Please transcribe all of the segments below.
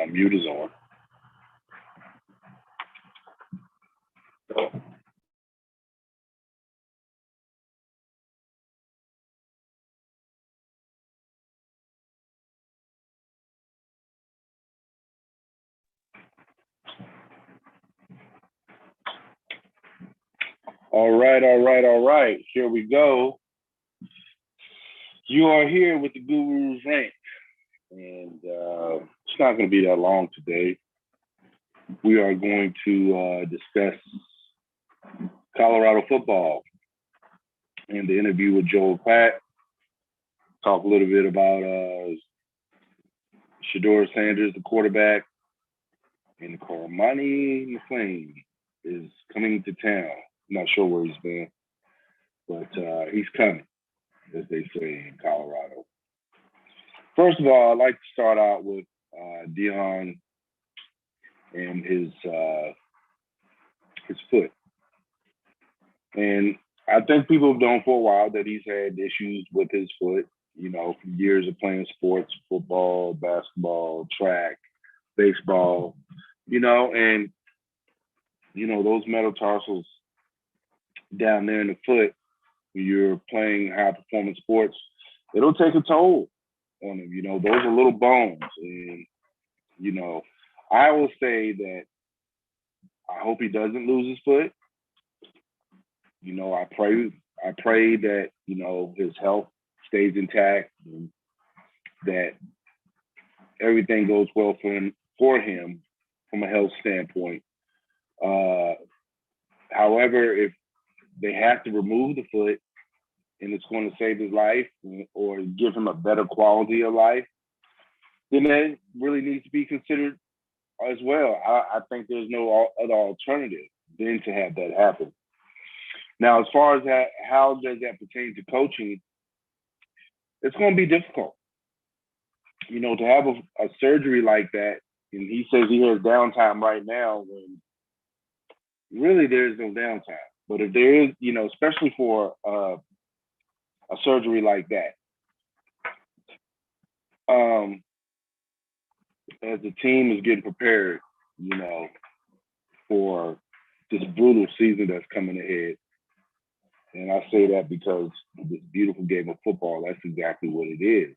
My mute is on. All right. Here we go. You are here with the Guru's Rank, and it's not going to be that long today. We are going to discuss Colorado football and the interview with Joe Klatt. Talk a little bit about Sheduer Sanders, the quarterback, and Cormani McLean is coming to town. I'm not sure where he's been, but he's coming, as they say in Colorado. First of all, I'd like to start out with Deion and his foot. And I think people have known for a while that he's had issues with his foot, from years of playing sports, football, basketball, track, baseball, and, those metatarsals down there in the foot, when you're playing high performance sports, it'll take a toll on him. Those are little bones. And, I will say that I hope he doesn't lose his foot. I pray that, his health stays intact and that everything goes well for him from a health standpoint. However, if they have to remove the foot and it's going to save his life or give him a better quality of life, then that really needs to be considered as well. I think there's no other alternative than to have that happen. Now, as far as that, how does that pertain to coaching? It's going to be difficult. To have a surgery like that, and he says he has downtime right now when really there's no downtime. But if there is, especially for a surgery like that, as the team is getting prepared, for this brutal season that's coming ahead. And I say that because this beautiful game of football, that's exactly what it is.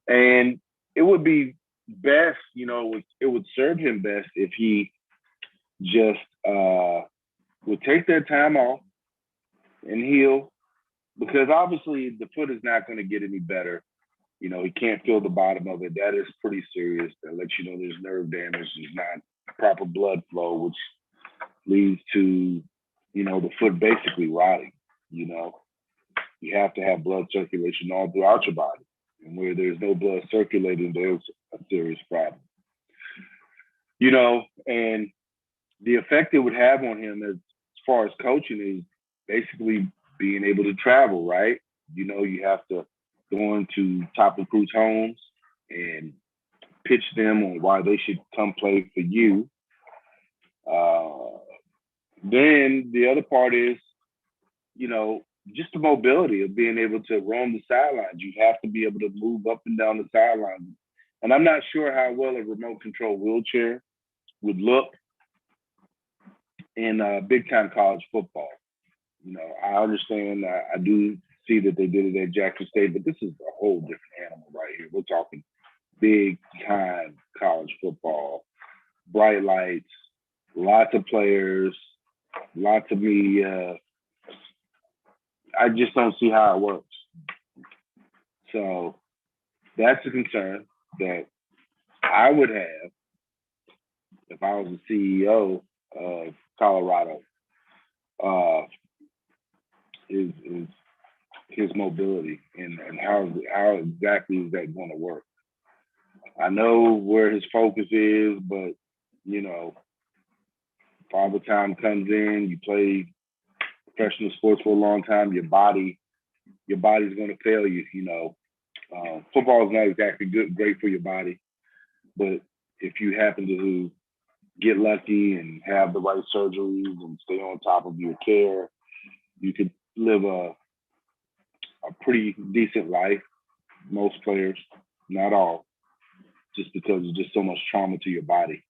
And it would be best, it would serve him best if he just would take that time off and heal, because obviously the foot is not going to get any better. He can't feel the bottom of it. That is pretty serious. That lets you know there's nerve damage. There's not proper blood flow, which leads to, the foot basically rotting. You have to have blood circulation all throughout your body. And where there's no blood circulating, there's a serious problem. And the effect it would have on him as far as coaching is basically being able to travel, right? You have to go into top recruits' homes and pitch them on why they should come play for you. Then the other part is, just the mobility of being able to roam the sidelines. You have to be able to move up and down the sidelines. And I'm not sure how well a remote control wheelchair would look in big-time college football. I understand, I do see that they did it at Jackson State, but this is a whole different animal right here. We're talking big-time college football, bright lights, lots of players, lots of media. I just don't see how it works. So that's a concern that I would have if I was the CEO of Colorado, is his mobility and how exactly is that going to work. I know where his focus is, but, Father Time comes in, you play professional sports for a long time, your body's going to fail you. Football is not exactly great for your body, but if you happen to get lucky and have the right surgeries and stay on top of your care, you could live a pretty decent life. Most players, not all. just because it's just so much trauma to your body.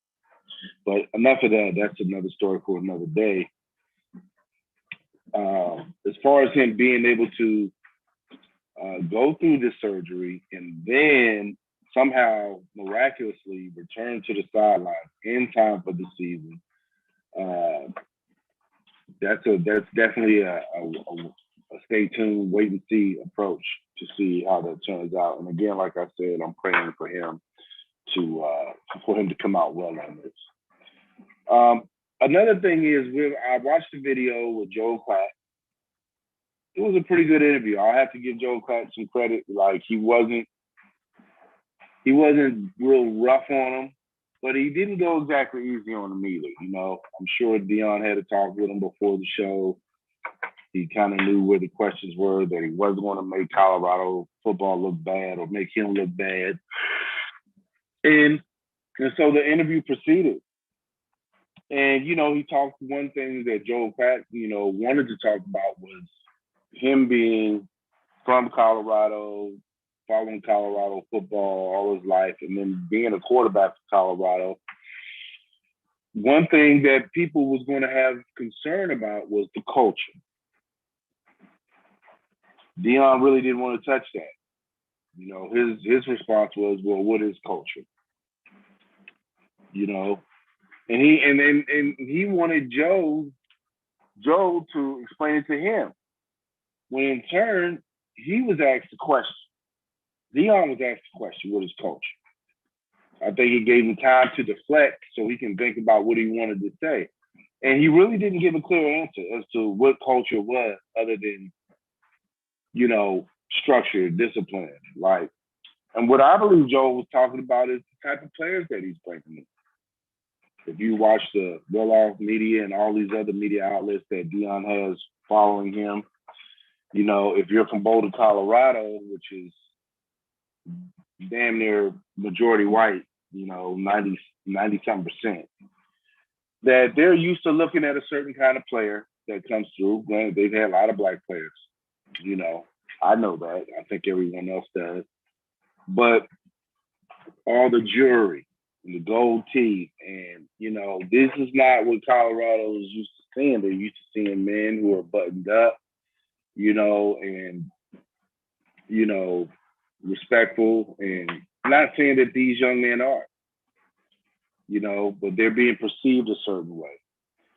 But enough of that. That's another story for another day. As far as him being able to go through this surgery and then somehow miraculously return to the sidelines in time for the season, that's definitely a stay tuned, wait and see approach to see how that turns out. And again, like I said, I'm praying for him to come out well on this. Another thing is, I watched the video with Joe Klatt. It was a pretty good interview. I'll have to give Joe Klatt some credit. Like, he wasn't real rough on him, but he didn't go exactly easy on him either. You know, I'm sure Deion had a talk with him before the show. He kind of knew where the questions were, that he wasn't going to make Colorado football look bad or make him look bad. And so the interview proceeded. And, you know, he talked, one thing that Joe Klatt, you know, wanted to talk about was him being from Colorado, following Colorado football all his life, and then being a quarterback for Colorado. One thing that people was going to have concern about was the culture. Deion really didn't want to touch that. You know, his response was, well, what is culture? You know, and he wanted Joe to explain it to him. When in turn, he was asked the question. Deion was asked the question, what is culture? I think he gave him time to deflect so he can think about what he wanted to say. And he really didn't give a clear answer as to what culture was, other than, you know, structure, discipline. Like, and what I believe Joe was talking about is the type of players that he's bringing in. If you watch the well-off media and all these other media outlets that Deion has following him, you know, if you're from Boulder, Colorado, which is damn near majority white, you know, 90-something%, that they're used to looking at a certain kind of player that comes through. Granted, they've had a lot of black players, you know. I know that. I think everyone else does. But all the jewelry and the gold teeth, and, you know, this is not what Colorado is used to seeing. They're used to seeing men who are buttoned up, you know, and, you know, respectful. And I'm not saying that these young men are, you know, but they're being perceived a certain way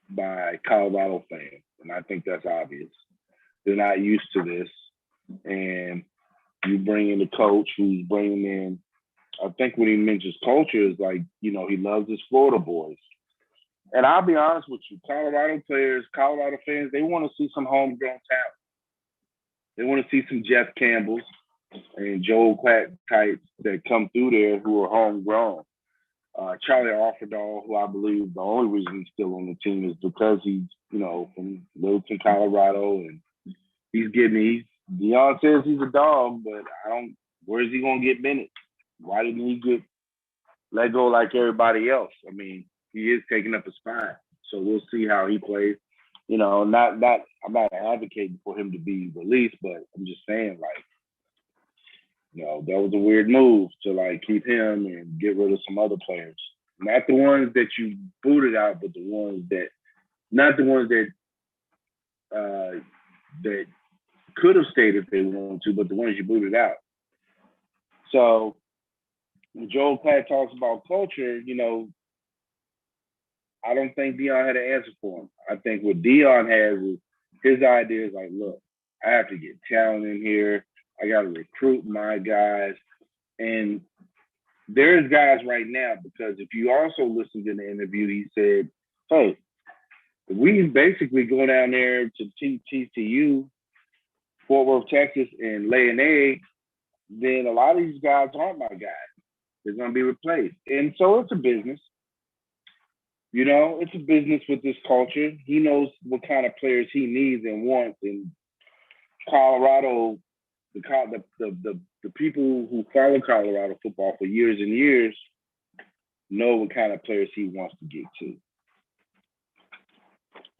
by Colorado fans. And I think that's obvious. They're not used to this. And you bring in the coach who's bringing in, I think when he mentions culture is like, you know, he loves his Florida boys. And I'll be honest with you, Colorado players, Colorado fans, they want to see some homegrown talent. They want to see some Jeff Campbells and Joe Klatt types that come through there who are homegrown. Charlie Offerdahl, who I believe the only reason he's still on the team is because he's, you know, from Littleton, Colorado, and Deion says he's a dog, but where is he going to get minutes? Why didn't he get let go like everybody else? I mean, he is taking up a spot, so we'll see how he plays. You know, I'm not advocating for him to be released, but I'm just saying, like, you know, that was a weird move to, like, keep him and get rid of some other players. Not the ones that you booted out, but not the ones that could have stayed if they wanted to, but the ones you booted out. So when Joe Klatt talks about culture, you know, I don't think Deion had an answer for him. I think what Deion has is his idea is like, look, I have to get talent in here. I got to recruit my guys. And there's guys right now, because if you also listened to the interview, he said, hey, if we basically go down there to TCU, Fort Worth, Texas, and lay an egg, then a lot of these guys aren't my guys. They're going to be replaced. And so it's a business. You know, it's a business with this culture. He knows what kind of players he needs and wants. And Colorado, the people who follow Colorado football for years and years know what kind of players he wants to get to.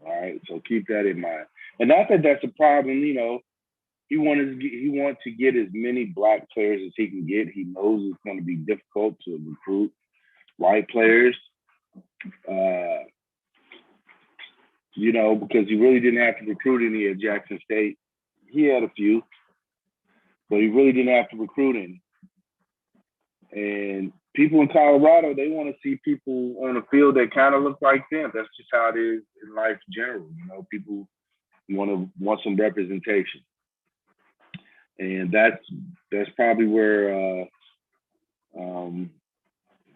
All right, so keep that in mind. And not that that's a problem, you know. he wants to get as many black players as he can get. He knows it's going to be difficult to recruit white players. Uh, because he really didn't have to recruit any at Jackson State. He had a few, but he really didn't have to recruit any. And people in Colorado, they want to see people on the field that kind of look like them. That's just how it is in life in general. People want some representation, and that's probably where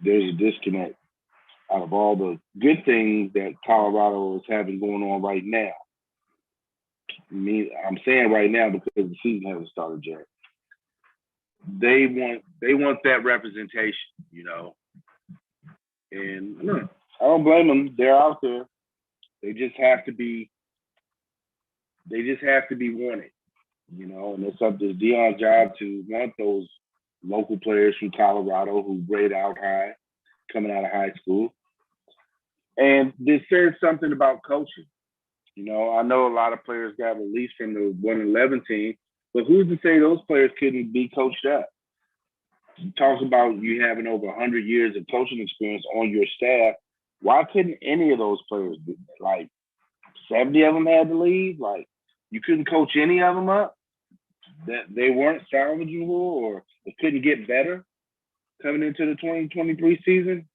there's a disconnect out of all the good things that Colorado is having going on right now. I'm saying right now because the season hasn't started yet. They want that representation, and I don't blame them. They're out there. They just have to be wanted, and it's up to Deion's job to want those local players from Colorado who grade out high, coming out of high school. And this says something about coaching. I know a lot of players got released from the 1-11 team, but who's to say those players couldn't be coached up? You talk about you having over 100 years of coaching experience on your staff. Why couldn't any of those players do that? Like 70 of them had to leave? Like you couldn't coach any of them up? That they weren't salvageable or they couldn't get better coming into the 2023 season?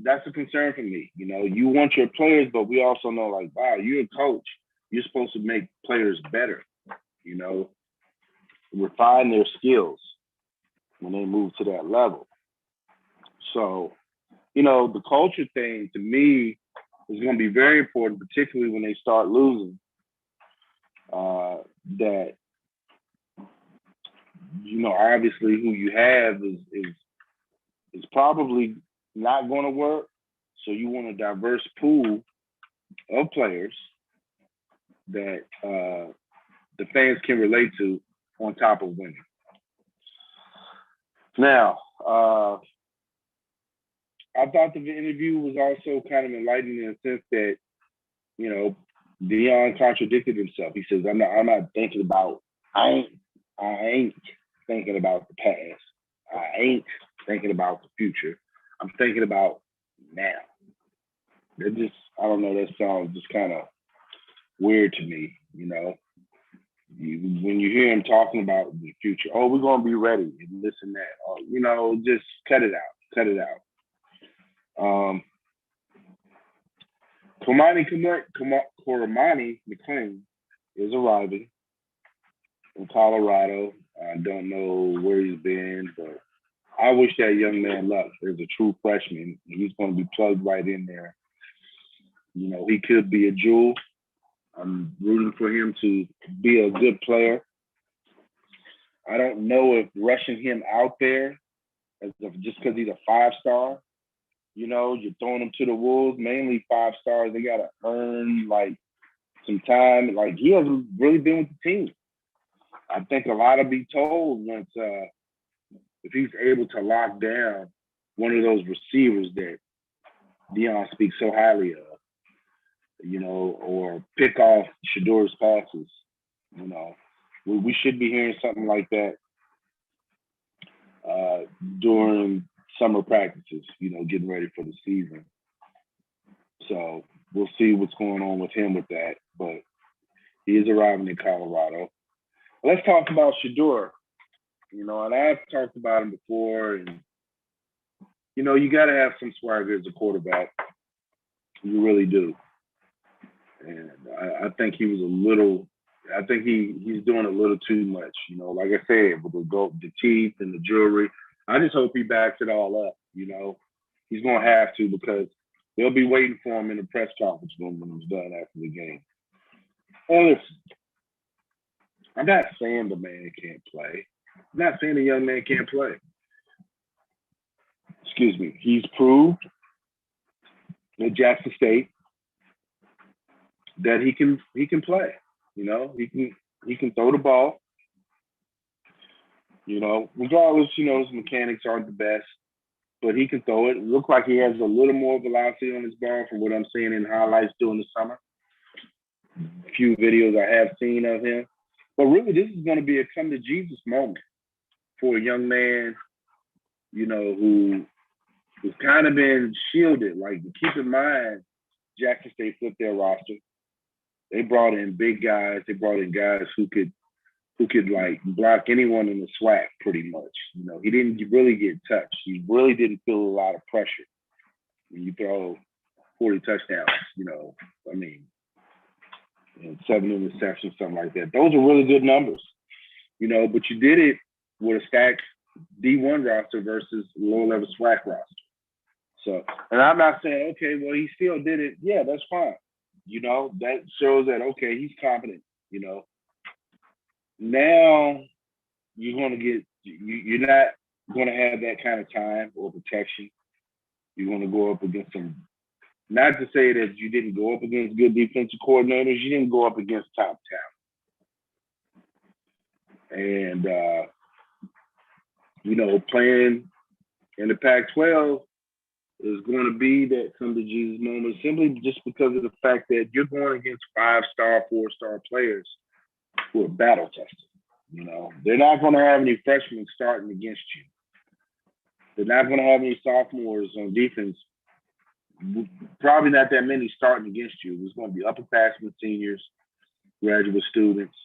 That's a concern for me. You want your players, but we also know, like, wow, you're a coach. You're supposed to make players better, refine their skills when they move to that level. So, the culture thing to me is going to be very important, particularly when they start losing. That, obviously who you have is probably not going to work. So you want a diverse pool of players that the fans can relate to on top of winning. Now, I thought the interview was also kind of enlightening in the sense that, Deion contradicted himself. He says, I ain't thinking about the past. I ain't thinking about the future. I'm thinking about now. I don't know, that sounds just kind of weird to me, when you hear him talking about the future, oh, we're going to be ready and this and that, just cut it out. Cormani McLean is arriving in Colorado. I don't know where he's been, but I wish that young man luck. There's a true freshman. He's going to be plugged right in there. He could be a jewel. I'm rooting for him to be a good player. I don't know if rushing him out there just because he's a 5-star, you're throwing him to the wolves, mainly 5 stars. They got to earn, some time. He hasn't really been with the team. I think a lot will be told once if he's able to lock down one of those receivers that Deion speaks so highly of, or pick off Sheduer's passes. We should be hearing something like that during summer practices, getting ready for the season. So we'll see what's going on with him with that. But he is arriving in Colorado. Let's talk about Sheduer. And I've talked about him before. And, you got to have some swagger as a quarterback. You really do. And I think he was he's doing a little too much. Like I said, with the teeth and the jewelry. I just hope he backs it all up. He's going to have to, because they'll be waiting for him in the press conference room when he's done after the game. And listen, I'm not saying the man can't play. I'm not saying the young man can't play. Excuse me. He's proved at Jackson State that he can play. He can throw the ball. Regardless, his mechanics aren't the best, but he can throw it. It looks like he has a little more velocity on his ball from what I'm seeing in highlights during the summer. few videos I have seen of him. But really, this is going to be a come to Jesus moment for a young man, who's kind of been shielded. Like, keep in mind, Jackson State flipped their roster. They brought in big guys. They brought in guys who could like block anyone in the SWAC pretty much. He didn't really get touched. He really didn't feel a lot of pressure when you throw 40 touchdowns. I mean, 7 interceptions, something like that. Those are really good numbers. But you did it with a stacked D1 roster versus lower level SWAC roster. So, and I'm not saying, okay, well, he still did it. Yeah, that's fine. That shows that, okay, he's competent. Now you're going to get, you're not going to have that kind of time or protection. You're going to go up against some, not to say that you didn't go up against good defensive coordinators, you didn't go up against top talent. And, playing in the Pac-12 is going to be that come to Jesus moment simply just because of the fact that you're going against 5-star, 4-star players who are battle tested. They're not going to have any freshmen starting against you. They're not going to have any sophomores on defense. Probably not that many starting against you. There's going to be upperclassmen, seniors, graduate students.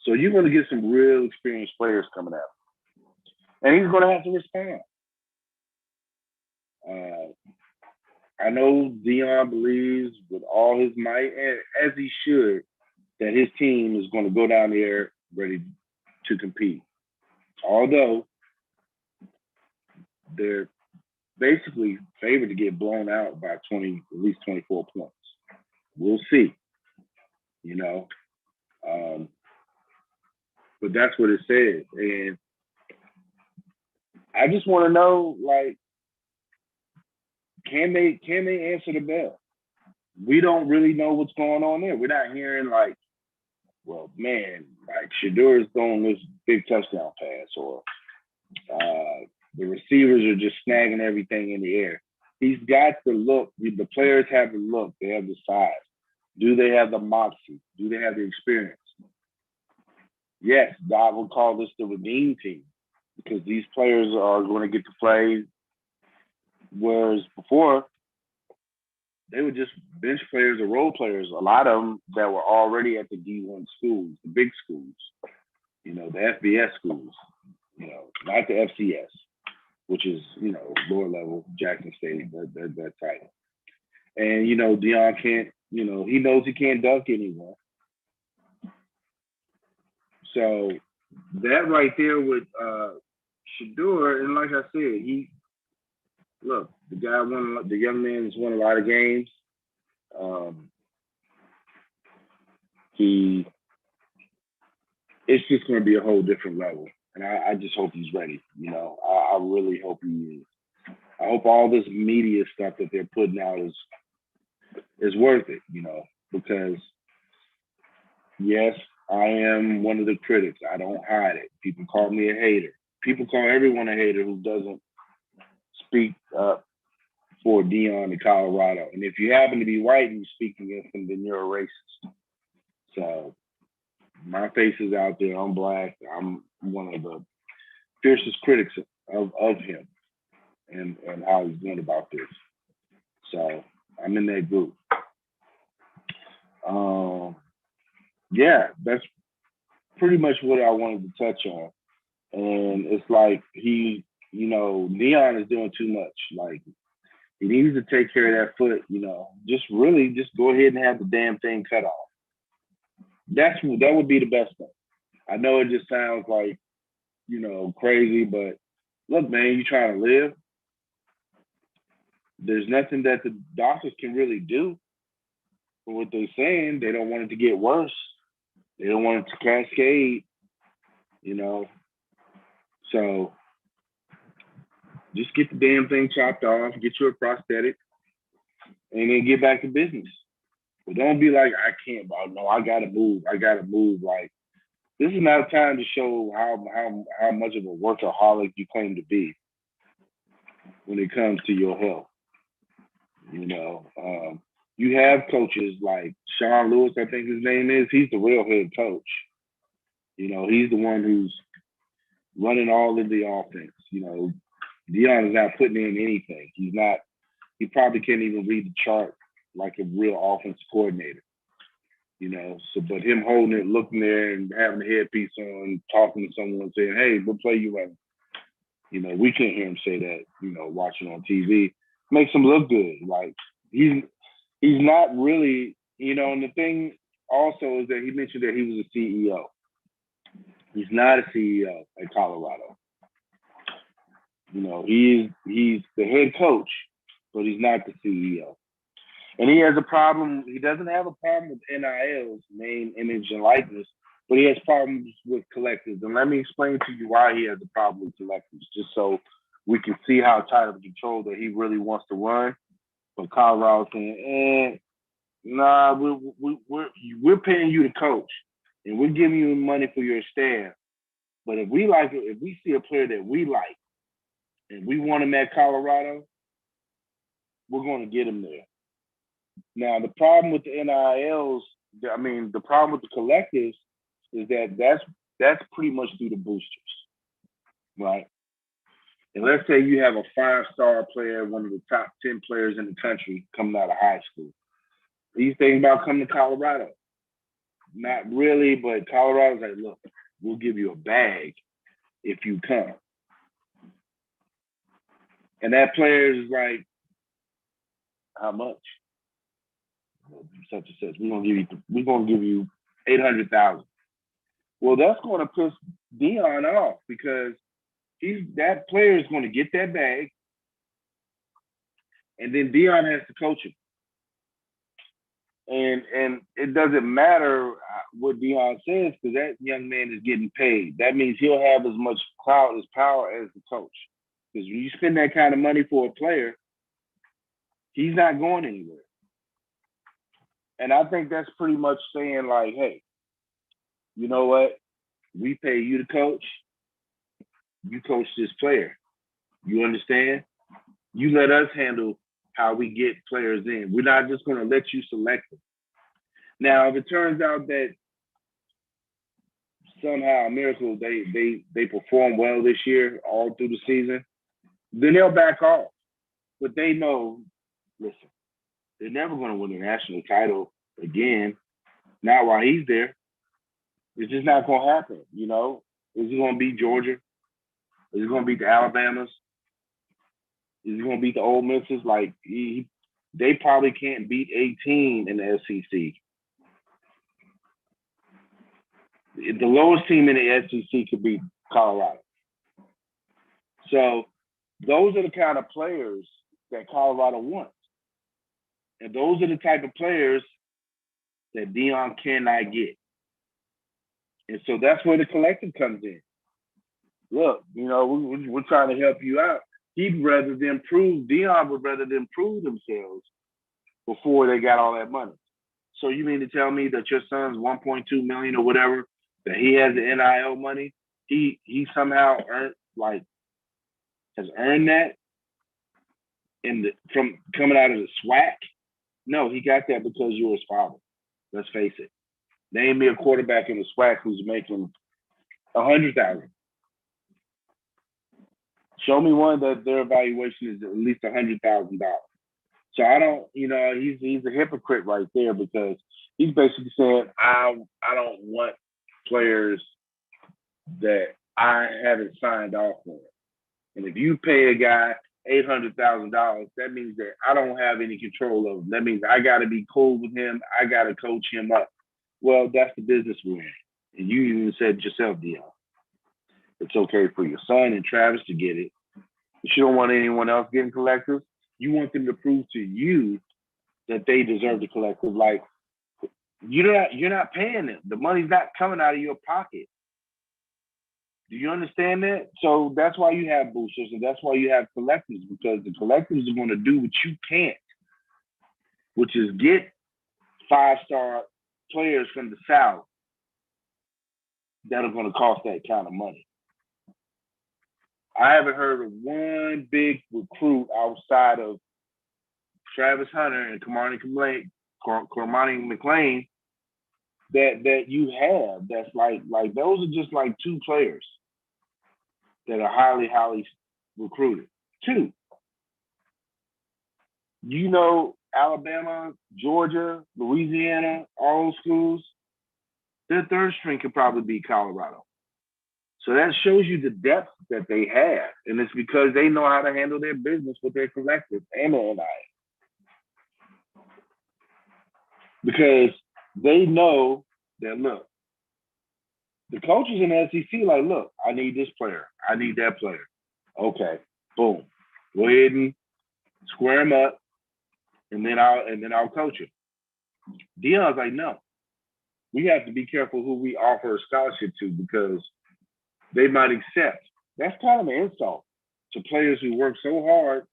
So you're going to get some real experienced players coming out. And he's going to have to respond. I know Deion believes with all his might, and as he should, that his team is going to go down there ready to compete. Although they're basically favored to get blown out by at least 24 points. We'll see. But that's what it says. And I just want to know, like, can they answer the bell? We don't really know what's going on there. We're not hearing like, well, man, like Sheduer is throwing this big touchdown pass, or the receivers are just snagging everything in the air. He's got the look. The players have the look. They have the size. Do they have the moxie? Do they have the experience? Yes, God will call this the redeem team because these players are going to get to play. Whereas before, they were just bench players or role players. A lot of them that were already at the D1 schools, the big schools, the FBS schools, not the FCS, which is, lower level, Jackson State, that title. And, Deion can't, he knows he can't dunk anyone. So that right there with Sheduer, and like I said, the young man's won a lot of games. It's just going to be a whole different level. And I just hope he's ready. I really hope he is. I hope all this media stuff that they're putting out is worth it, because yes, I am one of the critics. I don't hide it. People call me a hater. People call everyone a hater who doesn't speak up for Deion in Colorado. And if you happen to be white and you speak against him, then you're a racist. So my face is out there. I'm black. I'm one of the fiercest critics of him and how he's going about this. So I'm in that group. Yeah, that's pretty much what I wanted to touch on. And it's like Deion is doing too much. Like, he needs to take care of that foot, just go ahead and have the damn thing cut off. That would be the best thing. I know it just sounds like, crazy, but look, man, you're trying to live. There's nothing that the doctors can really do for what they're saying. They don't want it to get worse. They don't want it to cascade, So just get the damn thing chopped off, get you a prosthetic, and then get back to business. But don't be like, I can't, no, I gotta move. Like, this is not a time to show how much of a workaholic you claim to be when it comes to your health. You have coaches like Sean Lewis, I think his name is. He's the real head coach. He's the one who's running all of the offense. Deion is not putting in anything. He's not. He probably can't even read the chart like a real offense coordinator. But him holding it, looking there, and having the headpiece on, talking to someone, saying, "Hey, what play you running?" We can't hear him say that. Watching on TV makes him look good. Like he's not really. And the thing also is that he mentioned that he was a CEO. He's not a CEO at Colorado. He's the head coach, but he's not the CEO. And he has a problem. He doesn't have a problem with NILs, name, image, and likeness, but he has problems with collectives. And let me explain to you why he has a problem with collectives, just so we can see how tight of control that he really wants to run. But Colorado's saying, nah, we're paying you to coach, and we're giving you money for your staff. But if we see a player that we like, and we want him at Colorado, we're going to get him there. Now, the problem with the NILs, the problem with the collectives is that that's pretty much through the boosters, right? And let's say you have a 5-star player, one of the top 10 players in the country coming out of high school. He's thinking about coming to Colorado. Not really, but Colorado's like, look, we'll give you a bag if you come. And that player is like, how much? Such and such. We're gonna give you $800,000. Well, that's going to piss Deion off because that player is going to get that bag, and then Deion has to coach him. And it doesn't matter what Deion says because that young man is getting paid. That means he'll have as much clout as power as the coach. Because when you spend that kind of money for a player, he's not going anywhere. And I think that's pretty much saying like, hey, you know what? We pay you to coach. You coach this player. You understand? You let us handle how we get players in. We're not just going to let you select them. Now, if it turns out that somehow, a miracle, they perform well this year all through the season, then they'll back off. But they know, listen, they're never going to win a national title again. Not while he's there. It's just not going to happen, Is he going to beat Georgia? Is he going to beat the Alabamas? Is he going to beat the Ole Misses? Like, they probably can't beat 18 in the SEC. The lowest team in the SEC could beat Colorado. So those are the kind of players that Colorado wants. And those are the type of players that Deion cannot get. And so that's where the collective comes in. Look, we're trying to help you out. Deion would rather them prove themselves before they got all that money. So you mean to tell me that your son's $1.2 million or whatever, that he has the NIL money, he somehow has earned that from coming out of the SWAC? No, he got that because you're his father. Let's face it. Name me a quarterback in the SWAC who's making $100,000. Show me one that their evaluation is at least $100,000. So I don't, he's a hypocrite right there because he's basically saying I don't want players that I haven't signed off on. And if you pay a guy $800,000, that means that I don't have any control of him. That means I got to be cool with him. I got to coach him up. Well, that's the business we're in. And you even said yourself, Deion. It's okay for your son and Travis to get it. But you don't want anyone else getting collective. You want them to prove to you that they deserve the collective. Like, you're not paying them. The money's not coming out of your pocket. Do you understand that? So that's why you have boosters and that's why you have collectives, because the collectives are going to do what you can't, which is get 5-star players from the South that are going to cost that kind of money. I haven't heard of one big recruit outside of Travis Hunter and Cormani McLean that you have. That's like those are just like two players that are highly, highly recruited. Two. You know, Alabama, Georgia, Louisiana, all those schools, their third string could probably be Colorado. So that shows you the depth that they have. And it's because they know how to handle their business with their collective and their NIL. Because they know that, look, the coaches in the SEC like, look, I need this player. I need that player. Okay, boom. Go ahead and square them up, and then I'll coach him. Deion's like, no. We have to be careful who we offer a scholarship to because they might accept. That's kind of an insult to players who work so hard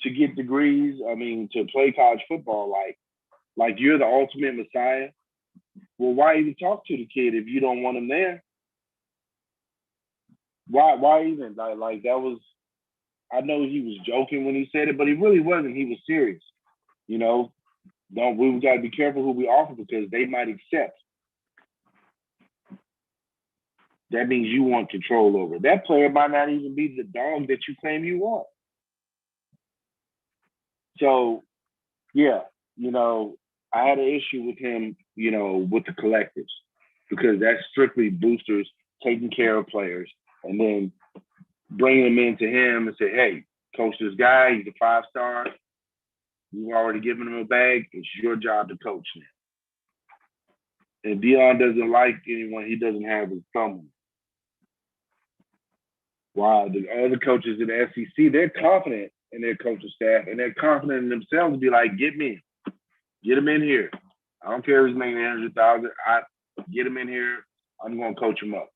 to get degrees. I mean, to play college football, like you're the ultimate messiah. Well, why even talk to the kid if you don't want him there? Why even? Like that was, I know he was joking when he said it, but he really wasn't. He was serious. You know, we got to be careful who we offer because they might accept. That means you want control over. That player might not even be the dog that you claim you want. So, yeah, you know, I had an issue with him, you know, with the collectives because that's strictly boosters taking care of players and then bringing them into him and say, hey, coach this guy. He's a 5-star. You've already given him a bag. It's your job to coach him. And Deion doesn't like anyone he doesn't have his thumb on. While the other coaches in the SEC, they're confident in their coaching staff and they're confident in themselves to be like, get me. Get him in here. I don't care if he's making $100,000. I get him in here. I'm going to coach him up.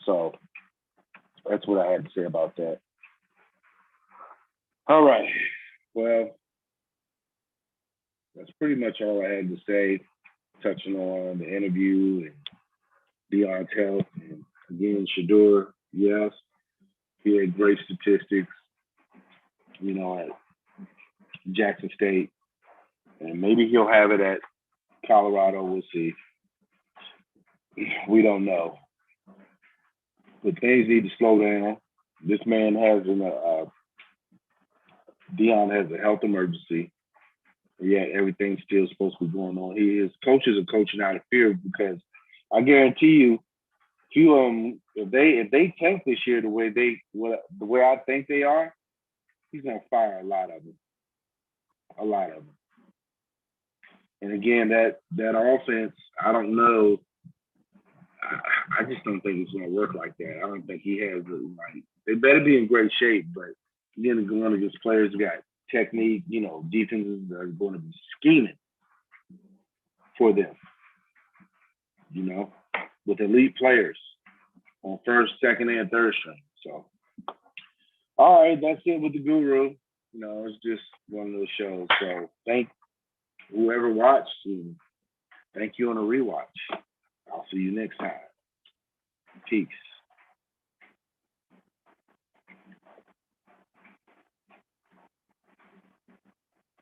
So that's what I had to say about that. All right. Well, that's pretty much all I had to say, touching on the interview and Deion's health. And again, Sheduer, yes, he had great statistics, you know, at Jackson State. And maybe he'll have it at Colorado. We'll see. We don't know. But things need to slow down. This man has Deion has a health emergency. Yet everything's still supposed to be going on. His coaches are coaching out of fear because I guarantee you, if they tank this year the way I think they are, he's gonna fire a lot of them. And again, that offense, I don't know. I just don't think it's gonna work like that. I don't think he has they better be in great shape, but again, going against players who got technique, you know, defenses that are going to be scheming for them, you know, with elite players on first, second, and third string. So, all right, that's it with the Guru. You know, it's just one of those shows. So thank whoever watched and thank you on a rewatch. I'll see you next time. Peace.